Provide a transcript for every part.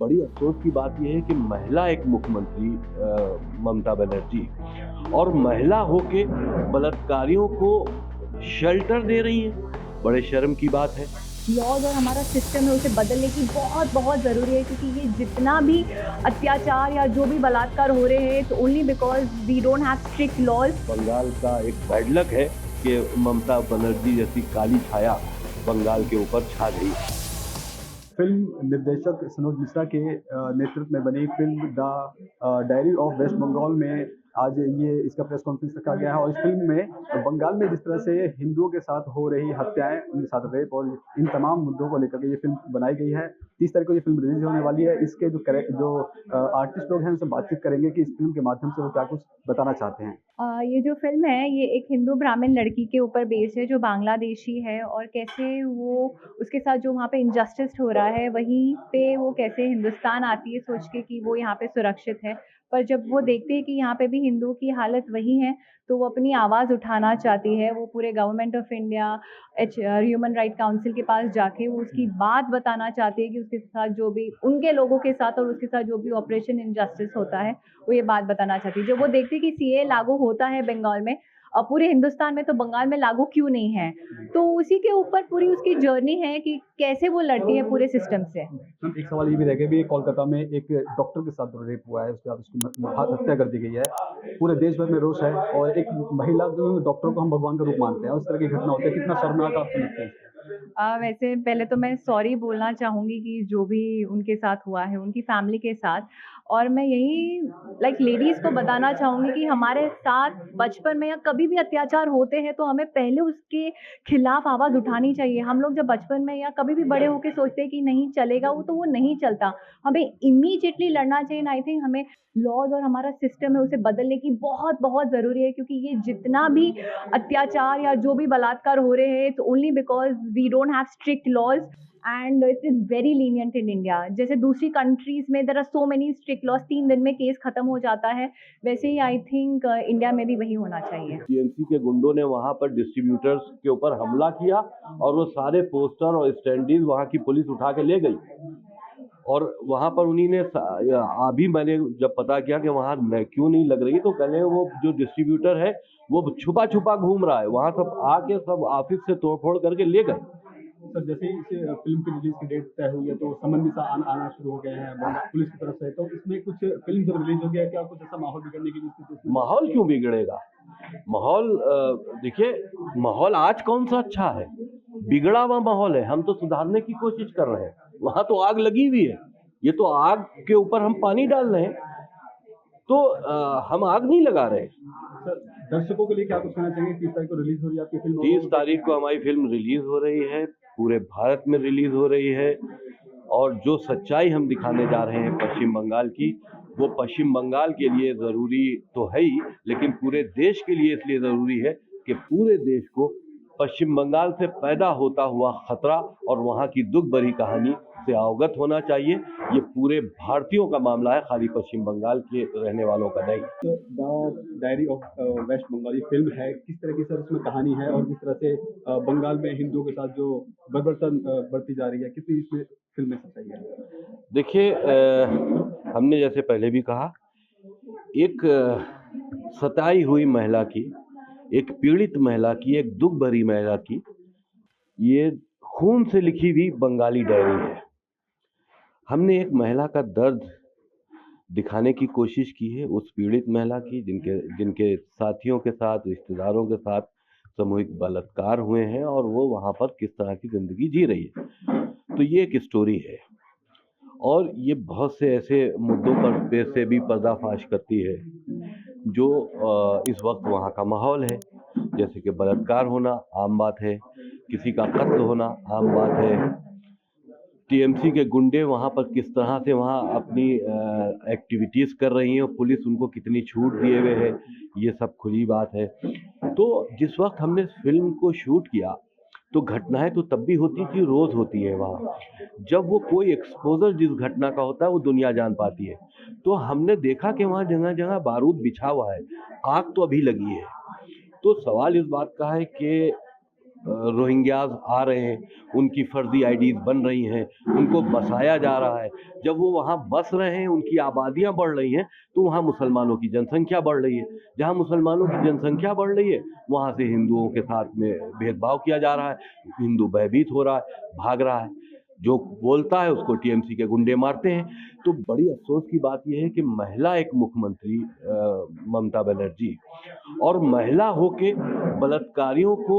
बड़ी अफ़सोस की बात ये है कि महिला एक मुख्यमंत्री ममता बनर्जी और महिला होके बलात्कारियों को शेल्टर दे रही हैं। बड़े शर्म की बात है। लॉज और हमारा सिस्टम है उसे बदलने की बहुत बहुत ज़रूरी है, क्योंकि ये जितना भी अत्याचार या जो भी बलात्कार हो रहे हैं तो only because we don't have strict laws. Bengal का एक बैड लक है कि ममता बनर्जी जैसी काली छाया बंगाल के ऊपर छा गई। फिल्म निर्देशक सनोज मिश्रा के नेतृत्व में बनी film the diary of West Bengal में आज ये इसका प्रेस कॉन्फ्रेंस रखा गया है। और इस फिल्म में बंगाल में जिस तरह से हिंदुओं के साथ हो रही हत्याएं, उनके साथ रेप और इन तमाम मुद्दों को लेकर के ये फिल्म बनाई गई है। 30 तारीख को ये फिल्म रिलीज होने वाली है। इसके जो आर्टिस्ट लोग हैं उनसे बातचीत करेंगे कि इस फिल्म के माध्यम से वो क्या कुछ बताना चाहते हैं। ये जो फ़िल्म है ये एक हिंदू ब्राह्मण लड़की के ऊपर बेस्ड है जो बांग्लादेशी है, और कैसे वो उसके साथ जो वहाँ पे इनजस्टिस हो रहा है वहीं पे वो कैसे हिंदुस्तान आती है सोच के कि वो यहाँ पे सुरक्षित है। पर जब वो देखते हैं कि यहाँ पे भी हिंदुओं की हालत वही है, तो वो अपनी आवाज़ उठाना चाहती है। वो पूरे government of India human right council के पास जाके वो उसकी बात बताना चाहती है कि उसके साथ जो भी उनके लोगों के साथ और उसके साथ जो भी ऑपरेशन इनजस्टिस होता है वो ये बात बताना चाहती है। जब वो देखती है कि सीए लागू होता है बंगाल में, पूरे हिंदुस्तान में, तो बंगाल में लागू क्यों नहीं है, तो उसी के ऊपर पूरी उसकी जर्नी है कि कैसे वो लड़ती है पूरे सिस्टम से। मैम, एक सवाल ये भी रह गया भी कोलकाता में एक डॉक्टर के साथ रेप हुआ है, उसके बाद उसकी हत्या कर दी गई है। पूरे देश भर में रोष है और एक महिला जो डॉक्टर को हम भगवान का रूप मानते हैं, उस तरह की घटना होती है, कितना शर्मनाक आप समझते हैं? वैसे पहले तो मैं सॉरी बोलना चाहूँगी कि जो भी उनके साथ हुआ है, उनकी फैमिली के साथ। और मैं यही लाइक लेडीज़ को बताना चाहूँगी कि हमारे साथ बचपन में या कभी भी अत्याचार होते हैं तो हमें पहले उसके खिलाफ आवाज़ उठानी चाहिए। हम लोग जब बचपन में या कभी भी बड़े होके सोचते हैं कि नहीं चलेगा, वो तो वो नहीं चलता। हमें इमीडिएटली लड़ना चाहिए, एंड आई थिंक हमें लॉज़ और हमारा सिस्टम है उसे बदलने की बहुत बहुत ज़रूरी है, क्योंकि ये जितना भी अत्याचार या जो भी बलात्कार हो रहे हैं तो only because we don't have strict laws, and it is very lenient in India. जैसे दूसरी कंट्रीज में there are so many strict laws, 3 दिन में केस खत्म हो जाता है, वैसे ही आई थिंक इंडिया में भी वही होना चाहिए। टीएमसी के गुंडों ने वहां पर डिस्ट्रीब्यूटर्स के ऊपर हमला किया और वो सारे पोस्टर और स्टैंडीज वहां की पुलिस उठा के ले गई। और वहां पर उन्हीं ने अभी मैंने जब पता किया कि वहां क्यों नहीं लग रही, तो कहने वो जो डिस्ट्रीब्यूटर है वो छुपा छुपा घूम रहा है वहां, सब आके सब ऑफिस से तोड़फोड़ करके ले गए। सर, जैसे ही इस फिल्म की रिलीज की डेट तय हुई है तो समन भी आना शुरू हो गए हैं पुलिस की तरफ से, तो इसमें कुछ फिल्म जब रिलीज हो गया है, क्या कुछ ऐसा माहौल बिगड़ने की स्थिति? माहौल क्यों बिगड़ेगा? माहौल देखिए, माहौल आज कौन सा अच्छा है? बिगड़ा हुआ माहौल है। हम तो सुधारने की कोशिश कर रहे हैं। वहां तो आग लगी हुई है, ये तो आग के ऊपर हम पानी डाल रहे हैं, तो हम आग नहीं लगा रहे। सर, दर्शकों के लिए क्या कुछ कहना चाहेंगे? 30 तारीख को रिलीज हो रही है आपकी फिल्म। 30 तारीख को हमारी फिल्म रिलीज हो रही है, पूरे भारत में रिलीज हो रही है। और जो सच्चाई हम दिखाने जा रहे हैं पश्चिम बंगाल की, वो पश्चिम बंगाल के लिए ज़रूरी तो है ही, लेकिन पूरे देश के लिए इसलिए ज़रूरी है कि पूरे देश को पश्चिम बंगाल से पैदा होता हुआ खतरा और वहाँ की दुख भरी कहानी से अवगत होना चाहिए। ये पूरे भारतीयों का मामला है, खाली पश्चिम बंगाल के रहने वालों का नहीं। The diary of West Bengal film है, किस तरह की सर इसमें कहानी है और किस तरह से बंगाल में हिंदुओं के साथ जो बर्बरता बढ़ती जा रही है, कितनी इसमें फिल्म में सच्चाई है? देखिए, हमने जैसे पहले भी कहा, एक सताई हुई महिला की, एक पीड़ित महिला की, एक दुख भरी महिला की ये खून से लिखी हुई बंगाली डायरी है। हमने एक महिला का दर्द दिखाने की कोशिश की है, उस पीड़ित महिला की जिनके जिनके साथियों के साथ, रिश्तेदारों के साथ सामूहिक बलात्कार हुए हैं और वो वहाँ पर किस तरह की ज़िंदगी जी रही है। तो ये एक स्टोरी है और ये बहुत से ऐसे मुद्दों पर से भी पर्दाफाश करती है जो इस वक्त वहाँ का माहौल है। जैसे कि बलात्कार होना आम बात है, किसी का कत्ल होना आम बात है, टीएमसी के गुंडे वहाँ पर किस तरह से वहाँ अपनी एक्टिविटीज़ कर रही हैं और पुलिस उनको कितनी छूट दिए हुए है, ये सब खुली बात है। तो जिस वक्त हमने फिल्म को शूट किया तो घटनाएं तो तब भी होती थी, रोज़ होती है वहाँ। जब वो कोई एक्सपोजर जिस घटना का होता है वो दुनिया जान पाती है। तो हमने देखा कि वहाँ जगह जगह बारूद बिछा हुआ है, आग तो अभी लगी है। तो सवाल इस बात का है कि रोहिंग्याज आ रहे हैं, उनकी फर्जी आईडीज बन रही हैं, उनको बसाया जा रहा है। जब वो वहाँ बस रहे हैं, उनकी आबादियाँ बढ़ रही हैं, तो वहाँ मुसलमानों की जनसंख्या बढ़ रही है। जहाँ मुसलमानों की जनसंख्या बढ़ रही है, वहाँ से हिंदुओं के साथ में भेदभाव किया जा रहा है, हिंदू भयभीत हो रहा है, भाग रहा है। जो बोलता है उसको टीएमसी के गुंडे मारते हैं। तो बड़ी अफसोस की बात यह है कि महिला एक मुख्यमंत्री ममता बनर्जी, और महिला होके बलात्कारियों को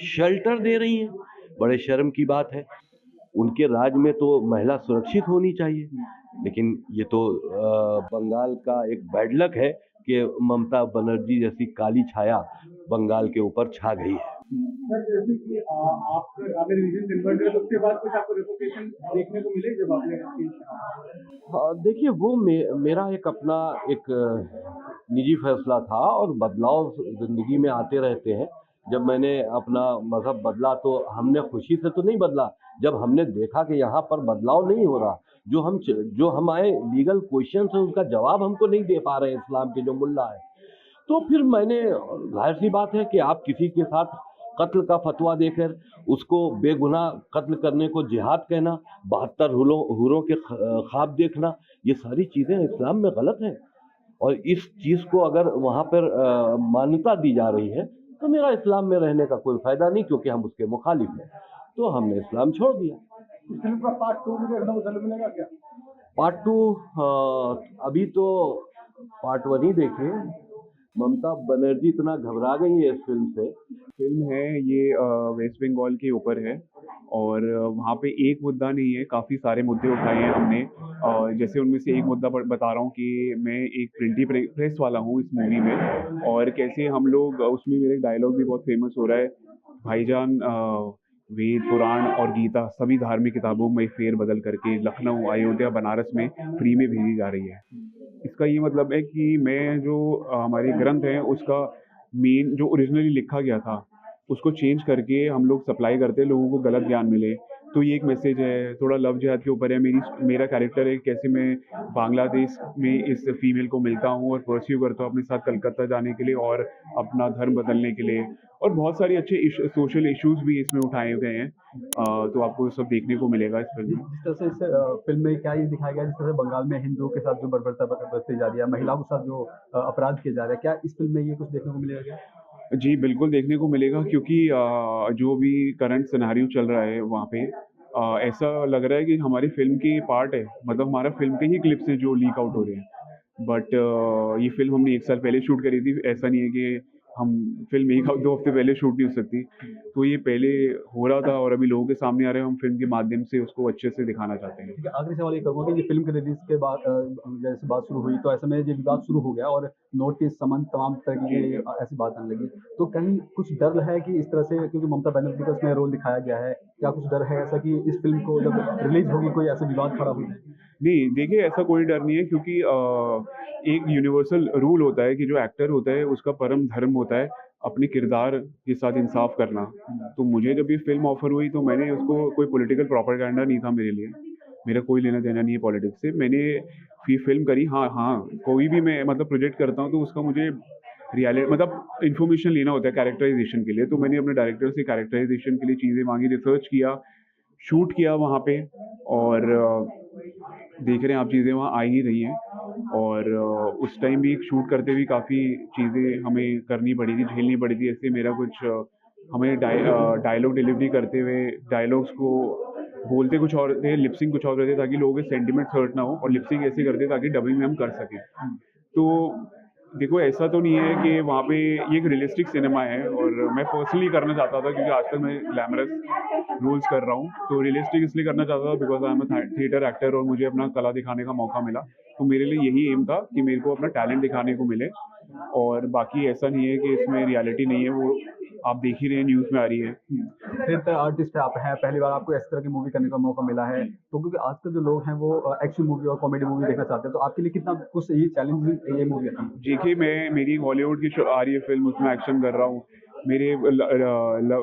शेल्टर दे रही हैं। बड़े शर्म की बात है। उनके राज में तो महिला सुरक्षित होनी चाहिए, लेकिन ये तो बंगाल का एक बैड लक है कि ममता बनर्जी जैसी काली छाया बंगाल के ऊपर छा गई है। सर, जैसे कि आपने रिलीजन कन्वर्ट किया, तो उसके बाद कुछ आपको रिपोर्टेशन देखने को मिले जब आपने चेंज किया? हाँ, देखिए वो मेरा एक अपना एक निजी फैसला था, और बदलाव ज़िंदगी में आते रहते हैं। जब मैंने अपना मज़हब बदला तो हमने खुशी से तो नहीं बदला। जब हमने देखा कि यहाँ पर बदलाव नहीं हो रहा, जो हमारे लीगल क्वेश्चंस हैं उसका जवाब हमको नहीं दे पा रहे हैं इस्लाम के जो मुल्ला है, तो फिर मैंने, जाहिर सी बात है कि आप किसी के साथ कत्ल का फतवा देकर उसको बेगुनाह कत्ल करने को जिहाद कहना, 72 हूरों के ख्वाब देखना, ये सारी चीज़ें इस्लाम में गलत हैं। और इस चीज़ को अगर वहाँ पर मान्यता दी जा रही है, तो मेरा इस्लाम में रहने का कोई फ़ायदा नहीं, क्योंकि हम उसके मुखालिफ हैं। तो हमने इस्लाम छोड़ दिया। इस फिल्म का पार्ट 2 मुझे एकदम जल्द मिलेगा क्या? पार्ट 2 अभी तो पार्ट 1 ही देखे। ममता बनर्जी इतना घबरा गई है इस फिल्म से। फिल्म है ये वेस्ट बंगाल के ऊपर है, और वहाँ पे एक मुद्दा नहीं है, काफ़ी सारे मुद्दे उठाए हैं हमने। जैसे उनमें से एक मुद्दा बता रहा हूँ कि मैं एक प्रिंटी प्रेस वाला हूँ इस मूवी में, और कैसे हम लोग उसमें, मेरा एक डायलॉग भी बहुत फेमस हो रहा है, भाईजान वेद, पुराण और गीता सभी धार्मिक किताबों में फेर बदल करके लखनऊ, अयोध्या, बनारस में फ्री में भेजी जा रही है। इसका ये मतलब है कि मैं जो हमारे ग्रंथ हैं उसका मेन जो ओरिजिनली लिखा गया था उसको चेंज करके हम लोग सप्लाई करते हैं, लोगों को गलत ज्ञान मिले। तो ये एक मैसेज है, थोड़ा लव जिहाद के ऊपर है। मेरा कैरेक्टर है, कैसे मैं बांग्लादेश में इस फीमेल को मिलता हूँ और परस्यू करता हूँ अपने साथ कलकत्ता जाने के लिए और अपना धर्म बदलने के लिए, और बहुत सारी अच्छे सोशल इश्यूज भी इसमें उठाए गए हैं। तो आपको सब देखने को मिलेगा इस फिल्म में। जिस तरह से इस फिल्म में क्या ये दिखाया गया, जिस तरह से बंगाल में हिंदुओं के साथ जो बर्बरता बरती जा रही है, महिलाओं के साथ जो अपराध किए जा रहे हैं, क्या इस फिल्म में ये कुछ देखने को मिलेगा क्या? जी, बिल्कुल देखने को मिलेगा, क्योंकि जो भी करंट सिनेरियो चल रहा है वहाँ पे ऐसा लग रहा है कि हमारी फ़िल्म की पार्ट है, मतलब हमारा फ़िल्म के ही क्लिप्स हैं जो लीक आउट हो रहे हैं। बट ये फ़िल्म हमने 1 साल पहले शूट करी थी, ऐसा नहीं है कि हम फ़िल्म 1-2 हफ्ते पहले शूट नहीं हो सकती। तो ये पहले हो रहा था और अभी लोगों के सामने आ रहा है, हम फ़िल्म के माध्यम से उसको अच्छे से दिखाना चाहते हैं। ठीक है, आखिरी सवाल ये करूँगा कि ये फिल्म के रिलीज के बाद जैसे बात शुरू हुई, तो ऐसे में ये विवाद शुरू हो गया और नोटिस, समन, तमाम तरह की ऐसी बात आने लगी। तो कहीं कुछ डर है कि इस तरह से, क्योंकि ममता बनर्जी का इसमें रोल दिखाया गया है, क्या कुछ डर है ऐसा कि इस फिल्म को जब रिलीज होगी कोई ऐसा विवाद खड़ा हो जाए? नहीं, देखिए ऐसा कोई डर नहीं है, क्योंकि एक यूनिवर्सल रूल होता है कि जो एक्टर होता है उसका परम धर्म होता है अपने किरदार के साथ इंसाफ करना। तो मुझे जब ये फ़िल्म ऑफ़र हुई तो मैंने उसको, कोई पॉलिटिकल प्रोपेगेंडा नहीं था मेरे लिए, मेरा कोई लेना-देना नहीं है पॉलिटिक्स से। मैंने फ़िल्म करी, हाँ, कोई भी मैं मतलब प्रोजेक्ट करता हूँ तो उसका मुझे मतलब इन्फॉर्मेशन लेना होता है कैरेक्टराइज़ेशन के लिए। तो मैंने अपने डायरेक्टर से कैरेक्टराइज़ेशन के लिए चीज़ें माँगी, रिसर्च किया, शूट किया वहाँ पे, और देख रहे हैं आप चीज़ें वहाँ आ ही रही हैं। और उस टाइम भी शूट करते भी काफ़ी चीज़ें हमें करनी पड़ी थी, झेलनी पड़ी थी। ऐसे मेरा कुछ हमें डायलॉग डिलीवरी करते हुए डायलॉग्स को बोलते कुछ और थे, लिप-सिंक कुछ और करते, ताकि लोगों के सेंटिमेंट्स हर्ट ना हो, और लिप-सिंक ऐसे करते ताकि डबिंग में हम कर सकें। तो देखो ऐसा तो नहीं है कि वहाँ पे ये एक रियलिस्टिक सिनेमा है, और मैं पर्सनली करना चाहता था क्योंकि आज तक मैं ग्लैमरस रोल्स कर रहा हूँ, तो रियलिस्टिक इसलिए करना चाहता था because I am a theatre actor, और मुझे अपना कला दिखाने का मौका मिला। तो मेरे लिए यही एम था कि मेरे को अपना टैलेंट दिखाने को मिले, और बाकी ऐसा नहीं है कि इसमें रियलिटी नहीं है, वो आप देख ही रहे हैं, न्यूज़ में आ रही है। थिएटर आर्टिस्ट आप हैं, पहली बार आपको इस तरह की मूवी करने का मौका मिला है, तो क्योंकि आजकल जो लोग हैं वो एक्शन मूवी और कॉमेडी मूवी देखना चाहते हैं, तो आपके लिए कितना कुछ ये चैलेंजिंग ये मूवी है? देखिए, मेरी हॉलीवुड की आ रही है फिल्म, उसमें एक्शन कर रहा हूँ। मेरे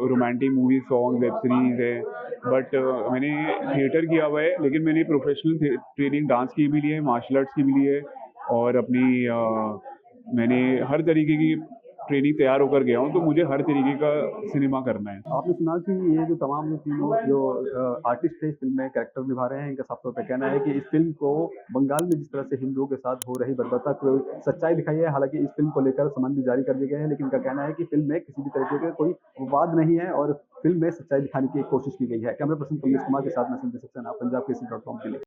romantic movie, song, web series है, बट मैंने थिएटर किया हुआ है, लेकिन मैंने प्रोफेशनल ट्रेनिंग डांस की भी ली है, मार्शल आर्ट्स की भी ली है, और अपनी मैंने हर तरीके की ट्रेनिंग तैयार होकर गया हूँ, तो मुझे हर तरीके का सिनेमा करना है। आपने सुना कि ये जो तमाम तीनों जो आर्टिस्ट है इस फिल्म में कैरेक्टर निभा रहे हैं, इनका साफ तौर पे कहना है कि इस फिल्म को बंगाल में जिस तरह से हिंदुओं के साथ हो रही बर्बरता को सच्चाई दिखाई है। हालांकि इस फिल्म को लेकर समन भी जारी कर दिए गए हैं, लेकिन इनका कहना है कि फिल्म में किसी भी तरीके का कोई विवाद नहीं है और फिल्म में सच्चाई दिखाने की कोशिश की गई है। कैमरा पर्सन कमलेश कुमार के साथ मैं संजय सक्सेना, पंजाब केसरी.com के लिए।